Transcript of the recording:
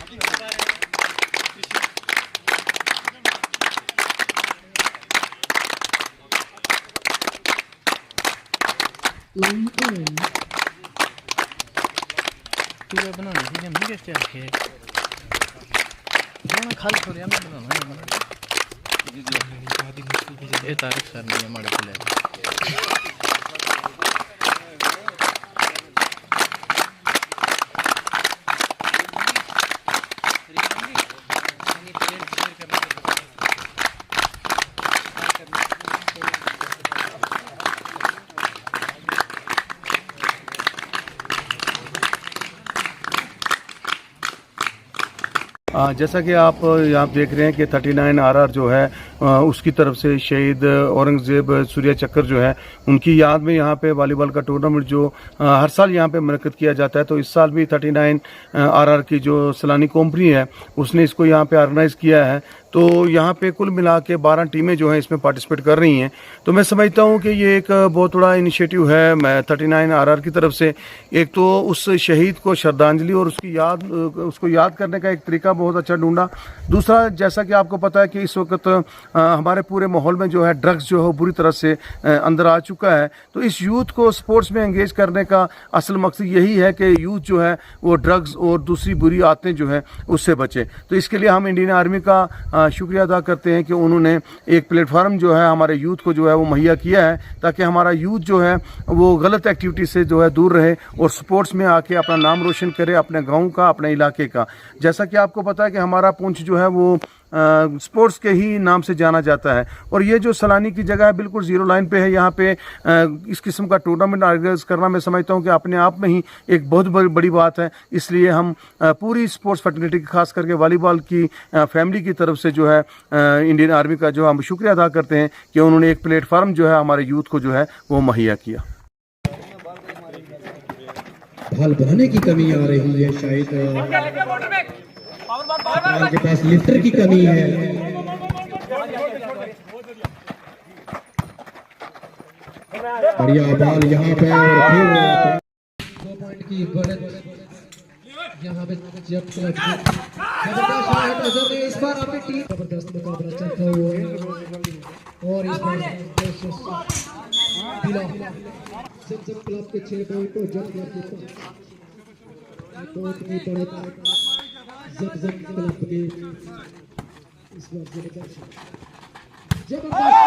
पूरा बनाने की जम नहीं कैसे रखे दोनों खाली छोड़िया मैं बनाना ये तारीख सर नहीं हमारे को ले जैसा कि आप यहाँ देख रहे हैं कि 39 आरआर जो है उसकी तरफ से शहीद औरंगजेब सूर्या चक्कर जो है उनकी याद में यहाँ पे वॉलीबॉल का टूर्नामेंट जो हर साल यहाँ पे मुनक्किद किया जाता है। तो इस साल भी 39 आरआर की जो सलानी कंपनी है उसने इसको यहाँ पे ऑर्गेनाइज किया है। तो यहाँ पे कुल मिला के 12 टीमें जो हैं इसमें पार्टिसिपेट कर रही हैं। तो मैं समझता हूँ कि ये एक बहुत बड़ा इनिशिएटिव है मैं 39 आरआर की तरफ से। एक तो उस शहीद को श्रद्धांजलि और उसको याद करने का एक तरीका बहुत अच्छा ढूंढा। दूसरा, जैसा कि आपको पता है कि इस वक्त हमारे पूरे माहौल में जो है ड्रग्स जो है बुरी तरह से अंदर आ चुका है। तो इस यूथ को स्पोर्ट्स में एंगेज करने का असल मकसद यही है कि यूथ जो है वो ड्रग्स और दूसरी बुरी आदतें जो है उससे बचे। तो इसके लिए हम इंडियन आर्मी का शुक्रिया अदा करते हैं कि उन्होंने एक प्लेटफार्म जो है हमारे यूथ को जो है वो मुहैया किया है ताकि हमारा यूथ जो है वो गलत एक्टिविटी से जो है दूर रहे और स्पोर्ट्स में आके अपना नाम रोशन करे, अपने गांव का, अपने इलाके का। जैसा कि आपको पता है कि हमारा पुंछ जो है वो स्पोर्ट्स के ही नाम से जाना जाता है और ये जो सलानी की जगह है बिल्कुल जीरो लाइन पे है। यहाँ पे इस किस्म का टूर्नामेंट ऑर्गेनाइज करना मैं समझता हूँ कि अपने आप में ही एक बहुत बड़ी बात है। इसलिए हम पूरी स्पोर्ट्स फैटर्निटी खास करके वॉलीबॉल की फैमिली की तरफ से जो है इंडियन आर्मी का जो हम शुक्रिया अदा करते हैं कि उन्होंने एक प्लेटफार्म जो है हमारे यूथ को जो है वो मुहैया किया। ढाल बनाने की कमी आ रही है, शायद के पास लिफ्टर की कमी है। बढ़िया बॉल यहाँ पे और फिर 2 पॉइंट की बढ़त यहाँ पे जब नजर इस बार आपकी टीम जबरदस्त मुकाबला चलता हुआ है और इस बार जब क्लब के 6 पॉइंट को जब क्लब के इस बार जबरदस्त